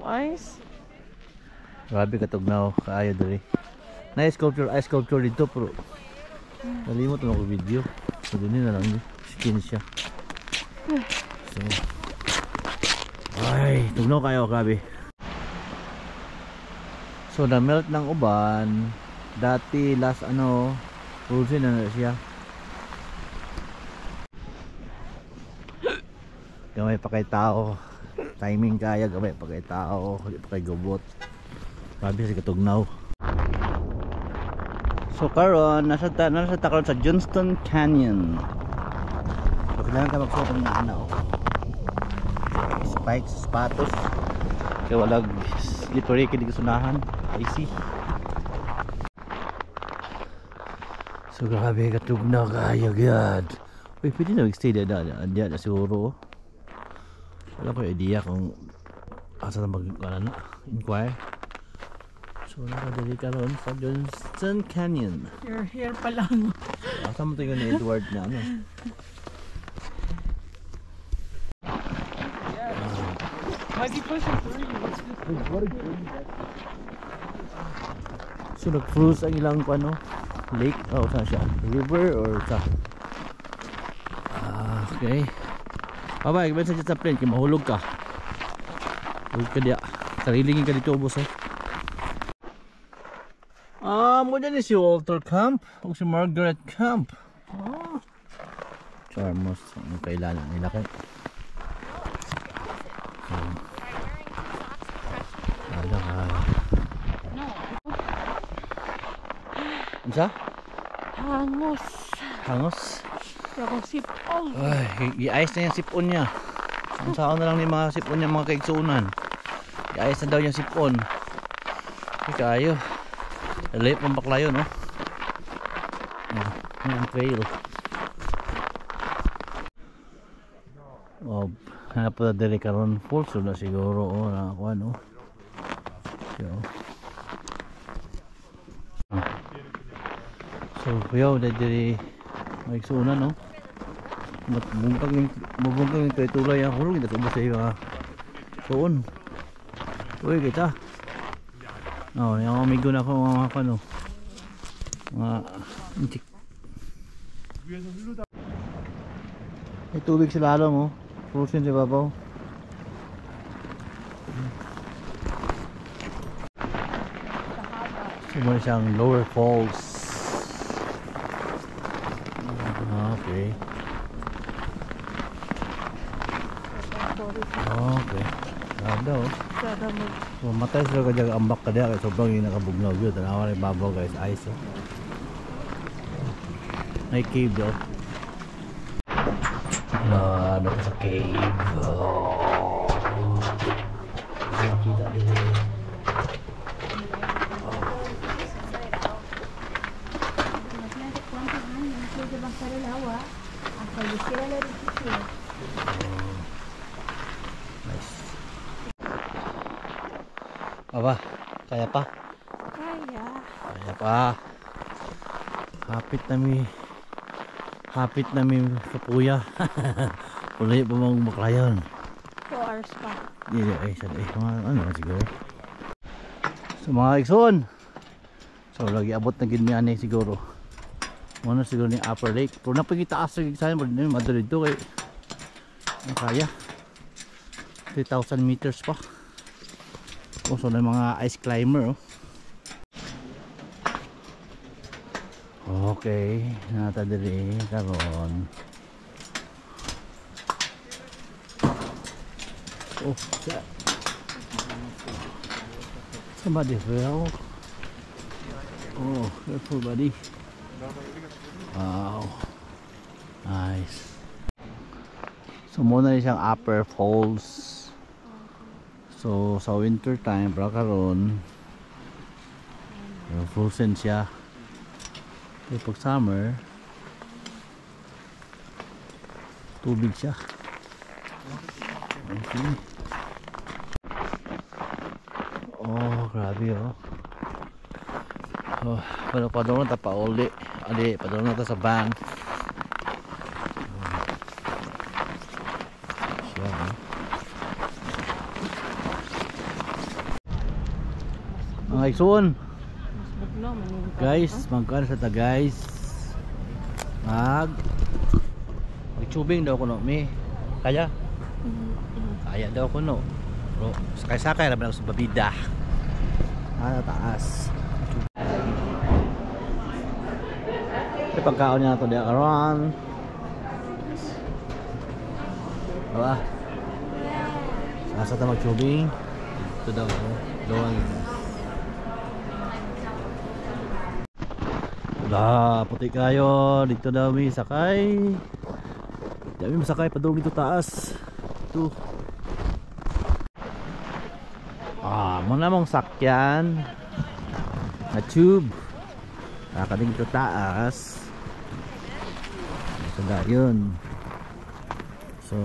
Ice? Grabe katugnaw, kaayo diri. Na ice sculpture dito pero nalimot na ako video. So din na lang yun. Skin siya. So ay, tugnaw kayo, grabe. So na melt ng uban. Dati last frozen na siya. Gamay pa kay tao. Timing kaya, gamay pa kay tao, hindi pa kay gubot. Grabe sa katugnaw. So karon nasa karon sa Johnston Canyon. So kailangan ka magsuot ng naanaw. Spikes, sapatos. Kaya walang slippery kini kasunahan. Easy. So grabe katugnaw kaya gyud. Uy, pwede na mag-stay diyan na siguro. Wala ko idea kung asa na inquire. So nakadali ka ron sa Johnston Canyon. You're here pa lang. Asa mo tingin ni Edward na ano? Might be pushing 3. So nag-cruise ang ilang lake? Oh, saan siya? River or sa? Okay. Babay, kaya sa plane, kaya mahulog ka. Hulog ka diya. Sarilingin ka dito, boss mo dyan si Walter Camp o si Margaret Camp. Charmos ang kailangan nila kayo. Isa? Hangos. Hangos? Yung sipon. Ay, i-ice na yung sipon niya. Ang saan na lang ni mga sipon niya mga kaigsuunan. I-ice na daw yung sipon. Ay kayo. Lalit pang bakla yun, no? Ang trail. Hanap na dili karon falls na siguro, nakakuha, no? So, kuyaw, dili maigsuunan, no? Mabungkang yung tulay ang hulog, hindi ko ba sa iyo, suon. Uy, kita. Yung amigo na ako mga intik. May tubig sa lalong, frozen sa babaw. Sumuli siyang Lower Falls. Okay. Okay. Ganda, so matay sila ka dyan ambak ka dyan. Sobrang yung nakabugnaw yun. Tanawa rin babaw guys. Ice, may cave daw. Ano sa cave. Nakita din. Aba, kaya pa? Kaya pa. Hapit nami kapuya. Ulay pa mong maklayon. 2 hours pa. Ano siguro. So mga ikson. So lagi abot na gid mi ani siguro. Muna siguro ni Upper Lake. Pero napagitaas lagi sa amin, Madrid to kay kaya 3,000 meters pa. So na mga ice climber. Okay, natadali karon. Somebody fell. Careful buddy. Wow, nice. So muna rin siyang Upper Falls. So sa winter time para karon frozen siya. Pero pag summer tubig siya. Okay. Grabe padong na pa uli. Padong na sa bank. Mga igsoon. Bugno man Guys, magkano sa ta guys? Magtubing daw ko no, mi. Kaya? Kaya daw ko no. Bro, sakay-sakay naman ako sa babida. Taas. Ito pagkaon niya na ito diya karon. Diba? Sasa ito magtubing. Ito daw ko. Doon. Wala, puti kayo. Dito daw may sakay. Dami masakay pa daw dito taas. Ito. Muna mong sakyan na tube. Kakaling dito taas. Ito na yun. So,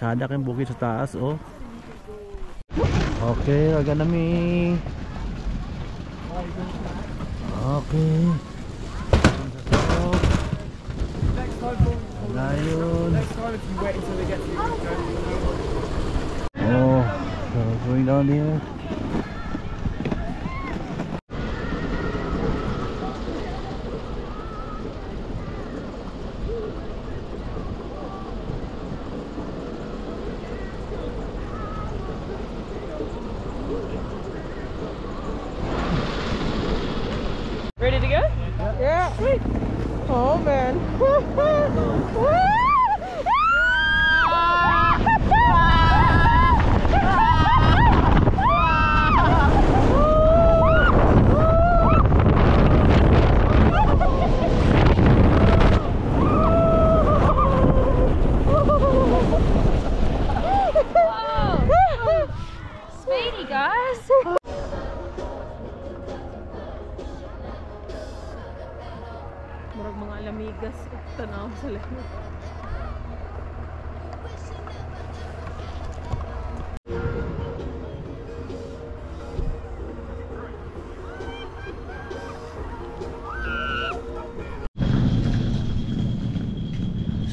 tsada kayong bukid sa taas, oh. Okay, raga namin. Okay. Oh, so going down here. Ready to go? Yeah. Sweet. Oh man. Speedy, guys. Murag mga alamigas tanaw sa lahat.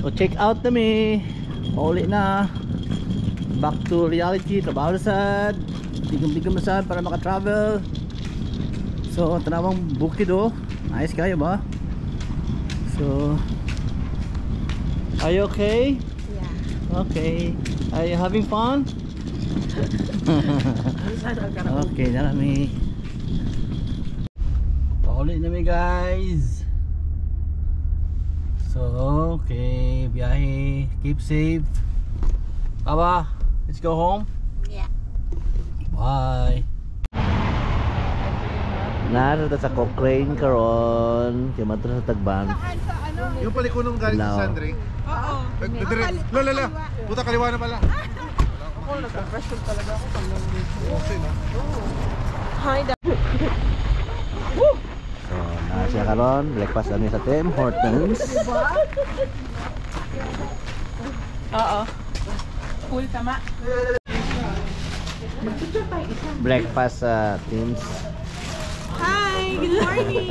So check out na mi. Uli na. Back to reality. Trabaho na sad. Tigam-tigam na sad para maka-travel. So tanawang bukid oh. Ayos kayo ba? So are you okay? Yeah. Okay. Are you having fun? Okay, narami. Paulit na mi guys. So okay, biyahe. Keep safe. Baba, let's go home. Yeah. Bye. Narito sa Cochrane karon, kay matro sa Tagban. Yung palikunong galing No. sa Sandring? Oo. Lala, puta kaliwa na pala. Ako nagka-pressure talaga ako pag nandito. Okay na. Hi, Dad. So, na siya karon, breakfast kami sa Tim Hortons. Oo. Cool, tama. Breakfast sa Tim's. Hi, good morning.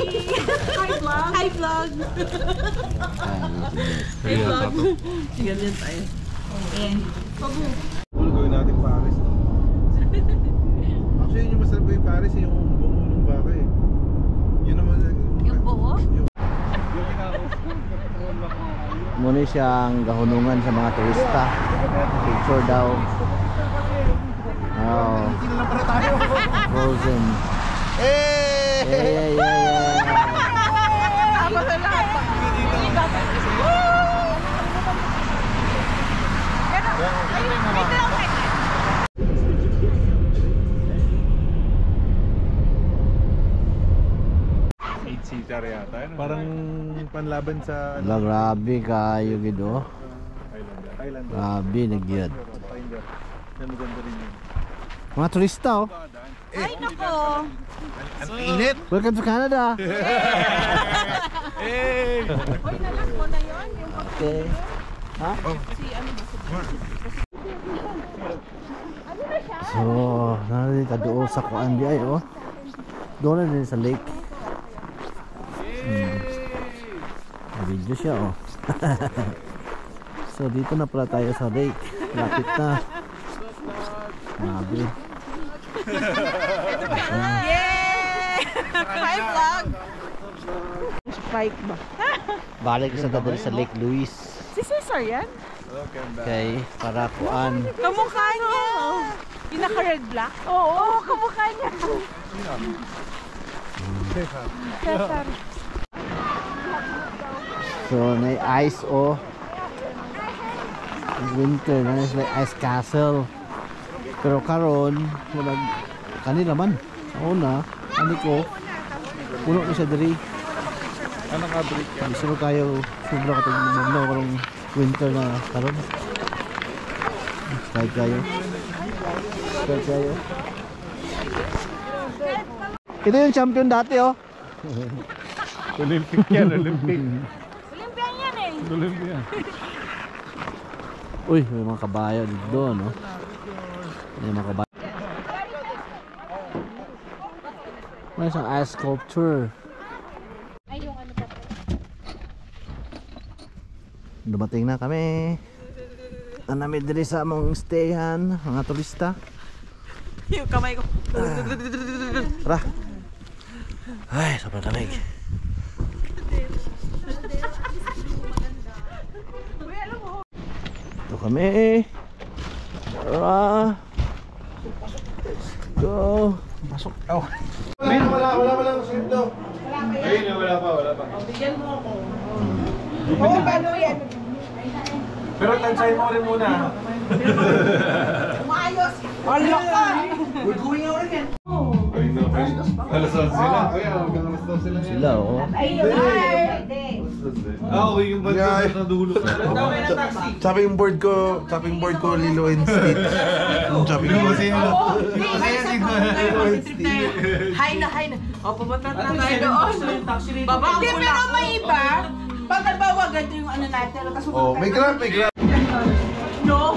Hi, vlog. Hi, vlog. Hey, vlog. Sige, din tayo. Ano gawin natin Paris? Actually, yung masarap gawin Paris yung buong ng baka eh. Yun naman Yung buo? Muna siyang gahunungan sa mga turista. Picture daw. Oh, Hindi na lang pala tayo. frozen. Eh! Yeah. Ako sa lahat. Eight-seater yata. Parang panlaban sa Wala, grabe kayo gido. Thailand. Grabe nagyad. Thailand. Yan maganda rin yun. Mga turista oh. Ay, nako. Ang init! Welcome to Canada. Eh! Uy, nalang ko na yun. Yung Okay. Ha? So, narito doon sa kuan di ay oh. Doon na din sa lake. Video siya oh. So dito na pala tayo sa lake. Lapit na. Grabe. Yay! Hi, vlog! Spike ba? Balik sa dadali sa Lake Louise. Si Cesar yan? Okay, para kuan. Kamukha niya! Yung naka-red black? Oo, kamukha niya. Cesar. So, may ice o. Winter na like ice castle. Pero karon, wala kanila man. Una, ani ko. Puno na siya diri. Ano ka break yan? Gusto ko kayo sobra katong magno karong winter na karon. Start kayo. Start kayo. Ito yung champion dati oh. Olympic yan, Olympic. Olympian yan eh. Olympia. Uy, may mga kabayo dito no. May mga kabayo. May isang ice sculpture. Dumating na kami. Ang namin diri sa among stayan, mga turista. Yung kamay ko. Tara. Ay, sobrang lamig. Ito kami. Tara. Let's go. Pasok. Oh. Wala lang sweet daw. Ayun, wala pa. Bigyan mo ako. Oo, paano yan? Pero tansay mo rin muna. Umayos! Ala ka! We're going out again. Ay, no, alas 11 sila. Kuya, hanggang alas 12 sila. Sila oh. Okay, yung bag ko na dulo. Chopping board ko Lilo and Stitch. Yung chopping board. Hi na. O, pupunta na tayo doon. Baba, hindi, pero may iba. Pag nagbawa, ganito yung ano natin. Oh, may grab. No.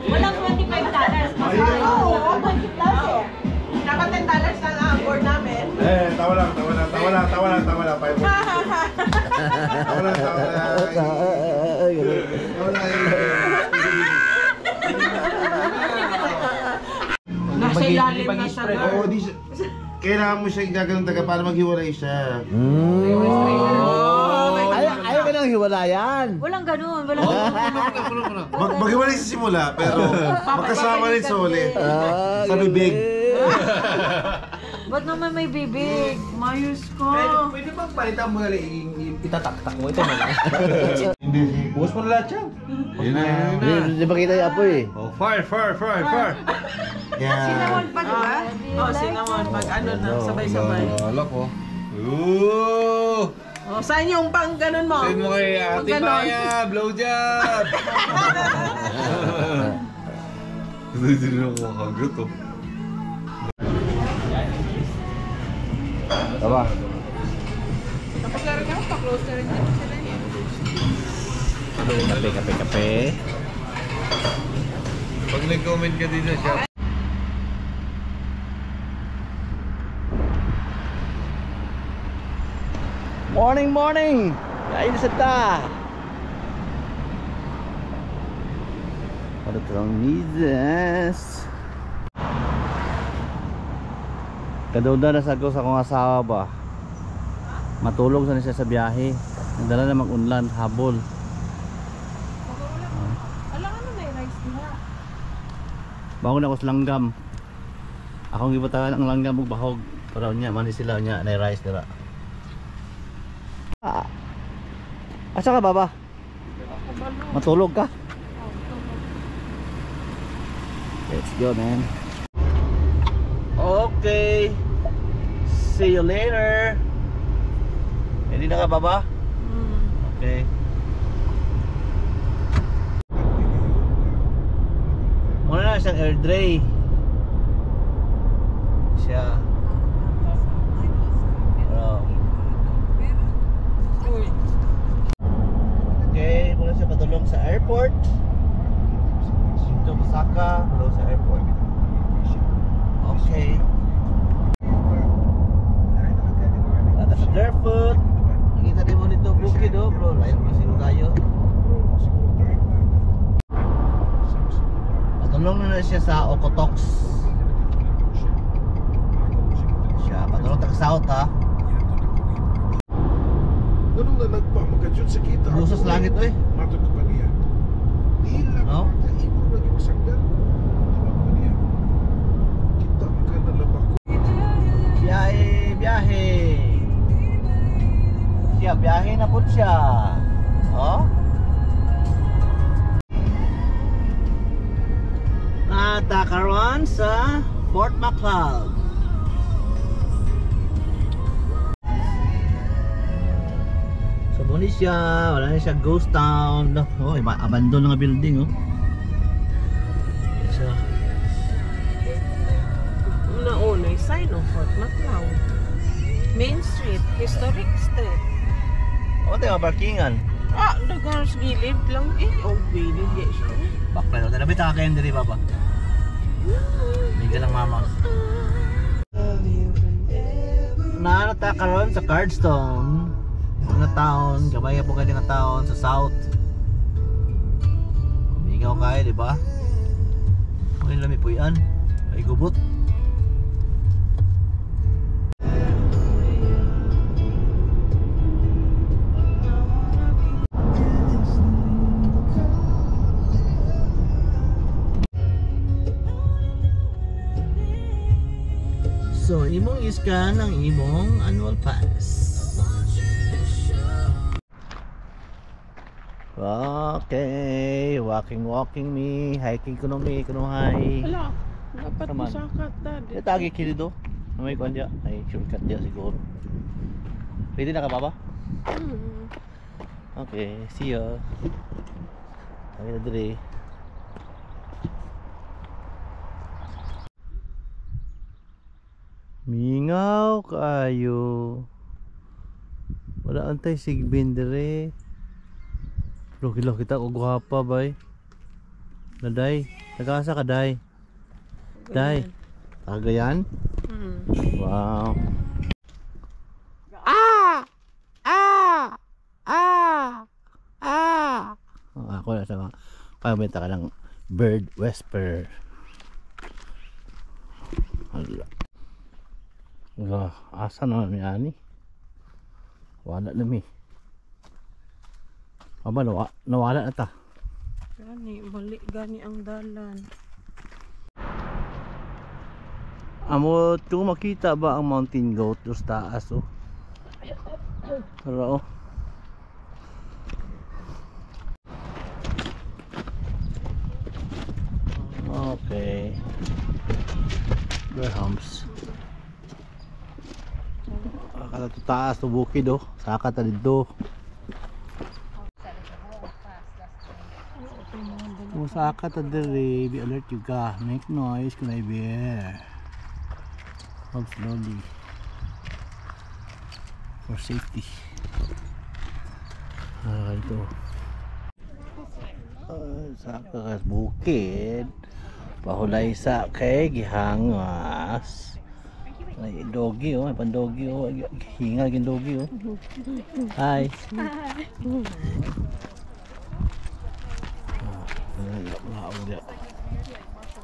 Walang $25. Oo, $20 eh. Dapat $10 na lang ang board namin. Tawa lang. 5 Tawa lang. Nasa ilalim na siya. Oo, kailangan mo siya gagawin taga para maghiwalay siya. Ayaw ka nang hiwalayan. Walang ganun. Maghiwalay sa simula, pero magkasama rin sa uli. Sa bibig. Ba't naman may bibig? Mayos ko. Pwede bang palitan mo itatak-tak mo ito na. Hindi. Bukas mo na lahat yan. Yun na. Di ba kita yung apoy eh? Oh, fire. Yan. Pa diba? Oo, cinnamon. Pag ano na, sabay-sabay. Wala ko. Ooh! O, saan yung pang ganun mo? Send mo kay Ate Maya, blowjob! Hindi na ako makagat oh. Tama. Tapos na rin ako, pa-close na rin sila niya. Kape. Pag nag-comment ka din sa shop. Morning! Kain sa ta! Para terang midas. Kadauda na sa ko sa akong asawa ba. Matulog sa siya sa biyahe. Nagdala na mag-unlan, habol. Alam ano na yung rice nila? Bangon ako sa langgam. Akong gibatagan ang langgam ug bahog. Para niya man sila niya na rice dira. Asa ka baba? Matulog ka? Let's go man. Okay. See you later. Hindi na ka baba? Okay. Muna na siyang air dry. Siya. Okay, muna siya patulong sa airport. Dito Osaka, patulong sa airport. Okay. Ada sa barefoot. Nakita din mo nito bukid oh bro. Lain mo sino tayo. Patulong na siya sa Okotoks. Siya, patulong sa south ha. Ganun na nagpamagkajut sa kita. Busas langit oy. Matod ko pa niya. Ilang No? makaibog lagi masagdan. Tumag pa niya. Kita ka na labak ko. Biyahe, biyahe. Siya, biyahe na po siya. Oh? Natakaroon sa Fort Macleod. So muna siya, wala na siya ghost town. Oh, abandon na nga building oh. So, Naunay sign of Fort Macleod. Main Street, Historic Street. ano tayo parkingan? Ah, nagars gilid lang eh. Oh, gilid ya siya. Bakla na tabi ta kayo diri baba. Hindi lang mama. Natakaroon sa Cardstone. Mga town, gamay po kayo nga town sa south. Ikaw kaya, di ba? Ay lami po yan. Ay gubot. So, imong iskan ang imong annual pass. Okay, walking me, hiking kuno kunuhay. Hala, dapat Saman. masakat dad. Ito tagi kilido. May kuan dia, ay shortcut dia siguro. Ready na ka baba? Okay, see ya. Ay na dire. Mingaw kayo. Wala antay sigbin dire. Pero kilo kita ko gwapa bay. Naday, nagasa ka day. Day. Tagayan? Wow. Ako na sa mga pamenta ka ng bird whisper. Hala. Asa naman mi ani? Wala na mi. Aba nawala na ta. Gani, balik gani ang dalan. Amo tu makita ba ang mountain goat do sa taas oh. Pero oh. Okay. Berhams. Akala to taas to bukid oh. Saka ta dito. Saka ta diri, be alert you ka. Make noise kun I bear. Move slowly for safety. Ito. Saka ka bukid. Pahulay sa kay gihangas. Ay doggy oh, pan doggy oh, hingal gin doggy oh. Hi.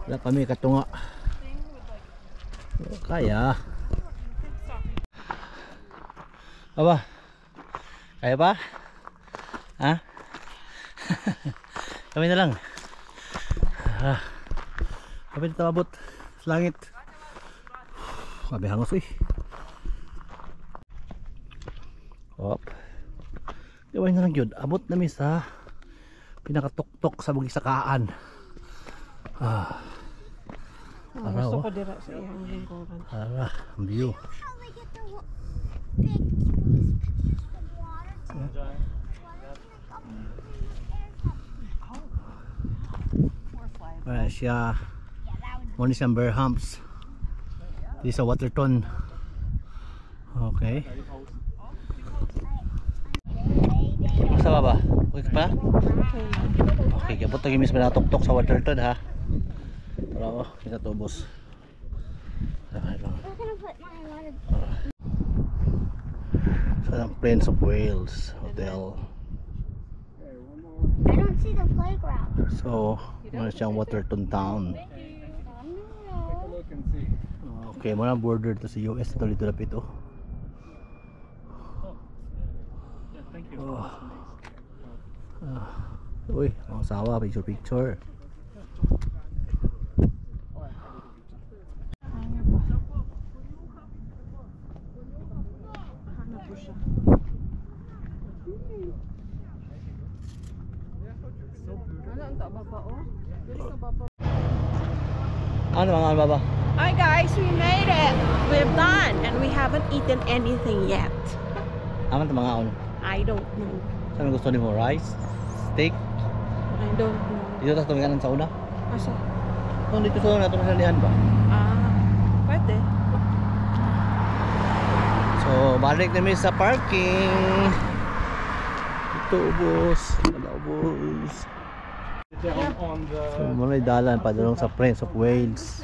Wala kami katunga. Kaya. Aba. Kaya ba? Ha? Kami na lang. Kami na tabot sa langit. Sabi hangos eh. Hop. Gawin na lang yun. Abot namin sa pinakatuktok sa magisakaan. Gusto ko dira sa iyang lingkuran. Ara, ang view. Wala siya. Muna siyang Berhams. Di sa Waterton. Okay. Sa baba? Okay pa? Okay, kapot lagi mismo na tok-tok sa Waterton ha. Para oh, kita tubos. Sa Prince of Wales Hotel. I don't see the playground. So, muna siyang Waterton Town. Okay, muna border to sa US. Ito dito lapit oh. asawa, picture. Ano mga baba? Hi guys, we made it. We're done and we haven't eaten anything yet. Aman mga on. I don't know. Saan gusto ni mo? Rice? Steak? I don't know. Dito tayo tuminganan sa una? Asa? Kung dito sa una, tumasalihan ba? Pwede. So, balik na sa parking. Ito, boss. Wala, boss. So, muna dalan pa doon sa Prince of Wales.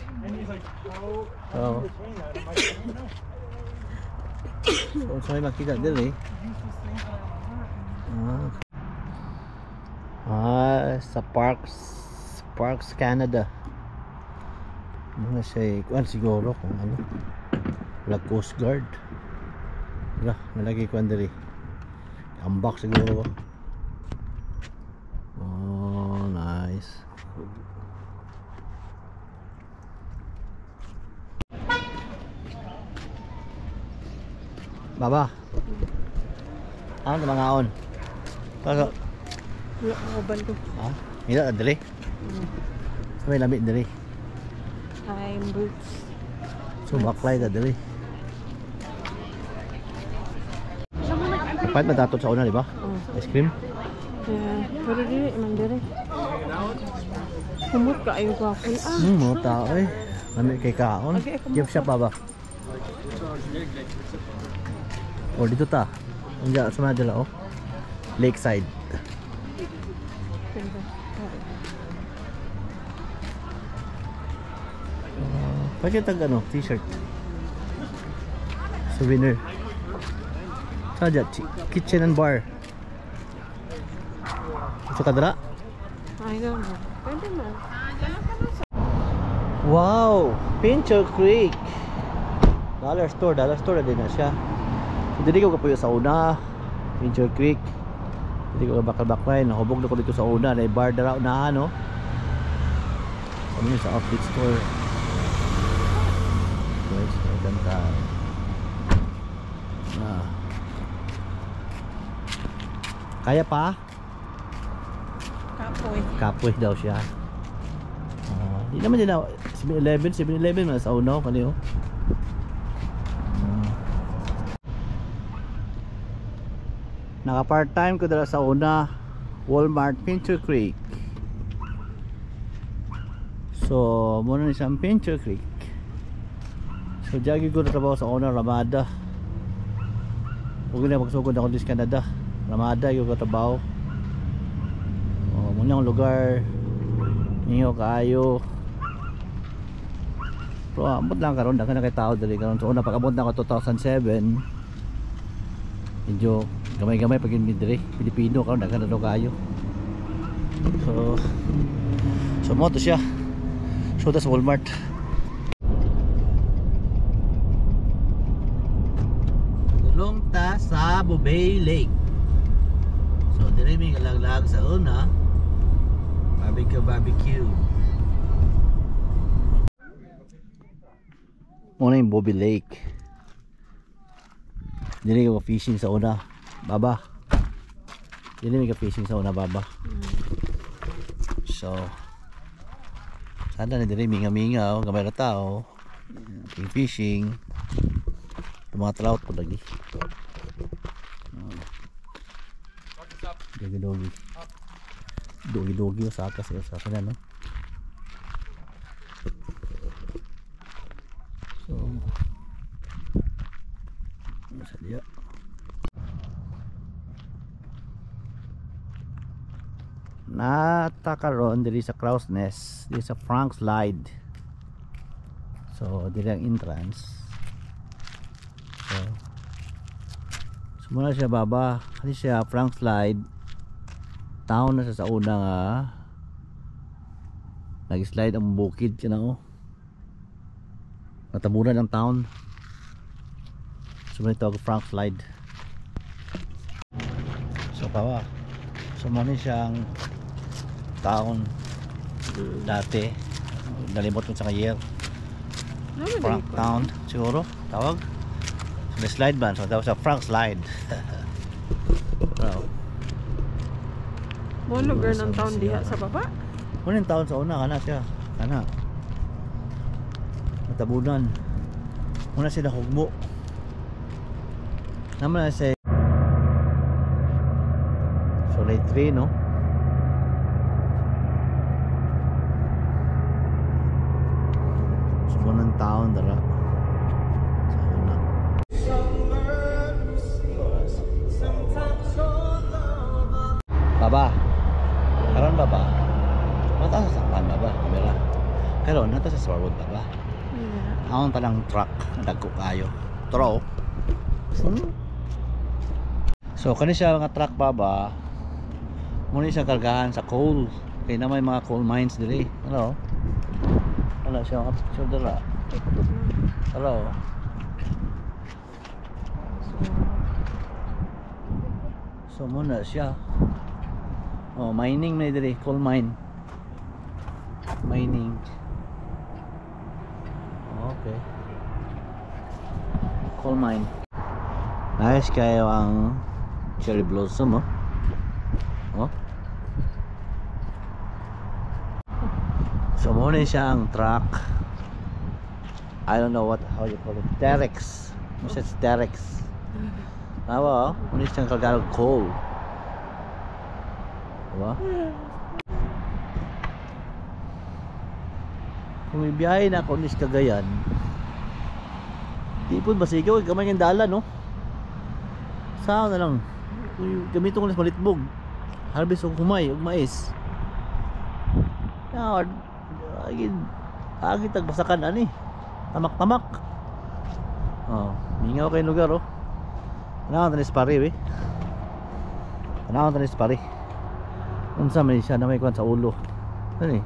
So, so may makita din sa Parks Canada. Mga siya, kuan siguro kung ano. Wala Coast Guard. Wala, nalagay ko andari. Ambak siguro ba? Oh, nice. Baba. Ano mga on? Kaso Wala ko ban ko. ha? Hindi na dali. May lamig dali. I'm boots. So baklay na dali. Kahit matatot sa una, di ba? Ice cream? Pero dili man diri. Kumot ka ayo ko ako. Mga tao eh. Lamig kay kaon. Gift shop ba? O dito ta. Andiyan sa mga dala oh. Lakeside. Bakit tag ano? T-shirt. Souvenir. Sadya, kitchen and bar. Gusto ka dala? I don't know. Pwede man. Wow! Pincher Creek. Dollar store na din na siya. So, dili ko kapuyo sa una. Pincher Creek. Dili ko bakal-bakal. Nahubog na ko dito sa una. Na bar na na ano. Ano yun sa outfit store. Guys, maganda. Kaya pa? Kapoy daw siya. Di naman din na 7-Eleven mas unaw kaniyo. Naka part-time ko dala sa una Walmart Pincher Creek. So, muna ni siyang Pincher Creek. So, jagi ko na trabaho sa una Ramada. Huwag na magsugod ako dis Canada. Ramada yung katrabaho. Muna ang lugar ninyo kaayo. Pero abot lang karon daghan na kay tao dali karon. So una pag abot na ko 2007. Medyo gamay-gamay pag diri Pilipino karon daghan na daw kaayo. So mo to siya. So that's Walmart. Dulong ta sa Bobay Lake. So diri may galaglag sa una. Barbecue. Muna yung Bobby Lake. Dili ka fishing sa una baba. Dili ka fishing sa una baba. So sana na dili minga-minga oh, gamay ra tao. Fishing. Mga trout po lagi. Dogi-dogi. Dogi-dogi sa akas sa kana no. So nasa dia. Natakaroon diri sa Crow's Nest, diri sa Frank Slide. So diri ang entrance. So muna siya baba, kasi siya Frank Slide. Town na sa una nga nag-slide ang bukid ka na oh. Natabunan ang town. So ito Frank Slide. So pawa. So muna siyang Town dati. Nalimot ko sa year. Frank Town siguro tawag. So, may slide ban. So, tawag sa Frank Slide. Wow. Mo lugar ng town diha sa baba. Kunin taon sa una, kana siya. Kana. Matabunan. Una sila hugmo. Naman na siya. So, late 3, no? So, unang taon, dara. Sa una. Baba. Karon baba. Mataas sa sakpan baba, kamera. Karon nato sa Swarwood baba. Yeah. Aon tanang truck, dagko kayo. Tro. So kani siya mga truck baba. Muna siya kargahan sa coal. Kaya na may mga coal mines diri. Ano? Ano siya mga picture dira. Hello. So muna siya. Oh, mining na diri, coal mine. Mining. Okay. Coal mine. Nice kayo ang cherry blossom, oh. Oh. So muna siya ang truck. I don't know how you call it. Terex. Muna siya Terex. Tama, oh. Muna siyang kagalog coal. Diba? Kung may biyahe na ako nis Cagayan, di po basigaw, gamay ng dala, no? Saan na lang gamitin ko na sa malitbog, harvest o kumay o mais. Agit tagbasakan ani tamak-tamak. Oh, mingaw kayo lugar, oh. Tanawan tanis pare, eh. Tanawan tanis pare. Unsa may siya na may kwan sa ulo. Ano eh?